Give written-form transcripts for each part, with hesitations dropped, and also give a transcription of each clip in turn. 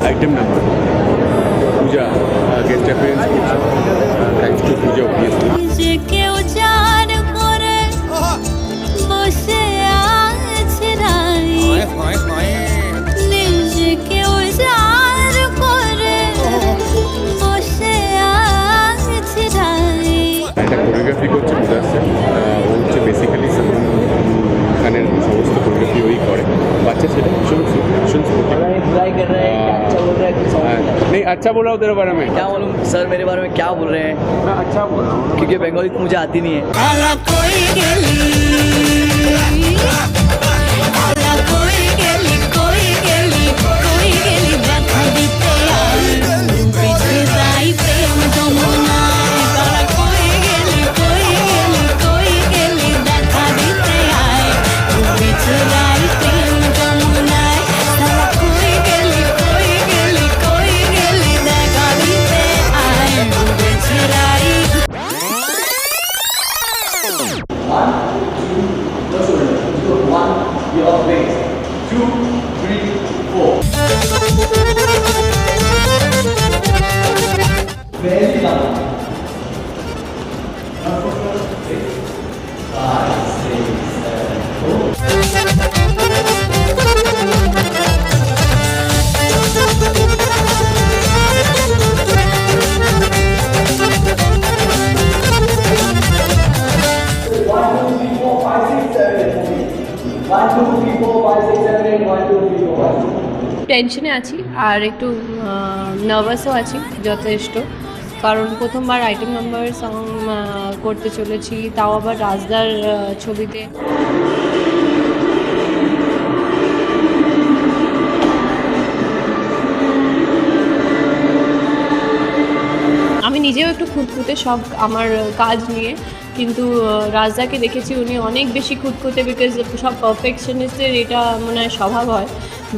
Item number Puja guest appearance thanks to Puja obviously একটা choreography করছে মুদাসের ও হচ্ছে বেসিক্যালি সালমান খানের সমস্ত কোরিওগ্রাফি ওই করে বাচ্চা ছেলে ভীষণ ভীষণ नहीं अच्छा बोला तेरे बारे में क्या बोलूँ सर मेरे बारे में क्या बोल रहे हैं मैं अच्छा बोल रहा हूँ क्योंकि बंगाली तो मुझे आती नहीं है টেনশনে আছি আর একটু নার্ভাসও আছি যথেষ্ট, কারণ প্রথমবার আইটেম নাম্বার সং করতে চলেছি, তাও আবার রাজদার ছবিতে। আমি নিজেও একটু খুঁতখুঁতে সব আমার কাজ নিয়ে, কিন্তু রাজদাকে দেখেছি উনি অনেক বেশি খুঁতখুঁতে, বিকজ সব পারফেকশনিস্টের এটা মনে হয় স্বভাব হয়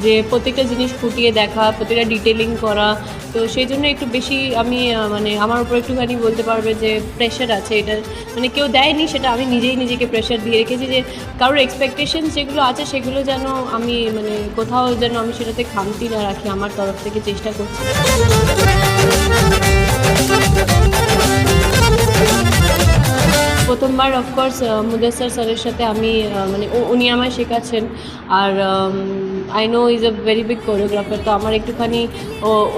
যে প্রত্যেকটা জিনিস খুঁটিয়ে দেখা, প্রত্যেকটা ডিটেলিং করা। তো সেই জন্য একটু বেশি আমি মানে আমার উপর একটুখানি বলতে পারবে যে প্রেশার আছে, এটা মানে কেউ দেয়নি, সেটা আমি নিজেই নিজেকে প্রেশার দিয়ে রেখেছি যে কারোর এক্সপেকটেশন যেগুলো আছে সেগুলো যেন আমি মানে কোথাও যেন আমি সেটাতে খামতি না রাখি, আমার তরফ থেকে চেষ্টা করছি। প্রথমবার অফকোর্স মুদাসের স্যারের সাথে আমি মানে উনি আমায় শেখাচ্ছেন, আর I know is a very big choreographer, তো আমার একটুখানি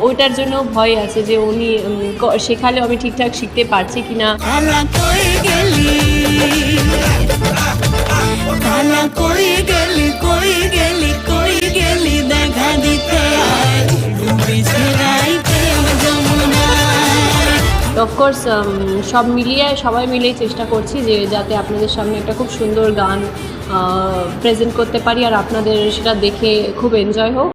ওইটার জন্য ভয় আছে যে উনি শেখালে আমি ঠিকঠাক শিখতে পারছি কি না। অফকোর্স সব মিলিয়ে সবাই মিলেই চেষ্টা করছি যে যাতে আপনাদের সামনে একটা খুব সুন্দর গান প্রেজেন্ট করতে পারি আর আপনাদের সেটা দেখে খুব এনজয় হোক।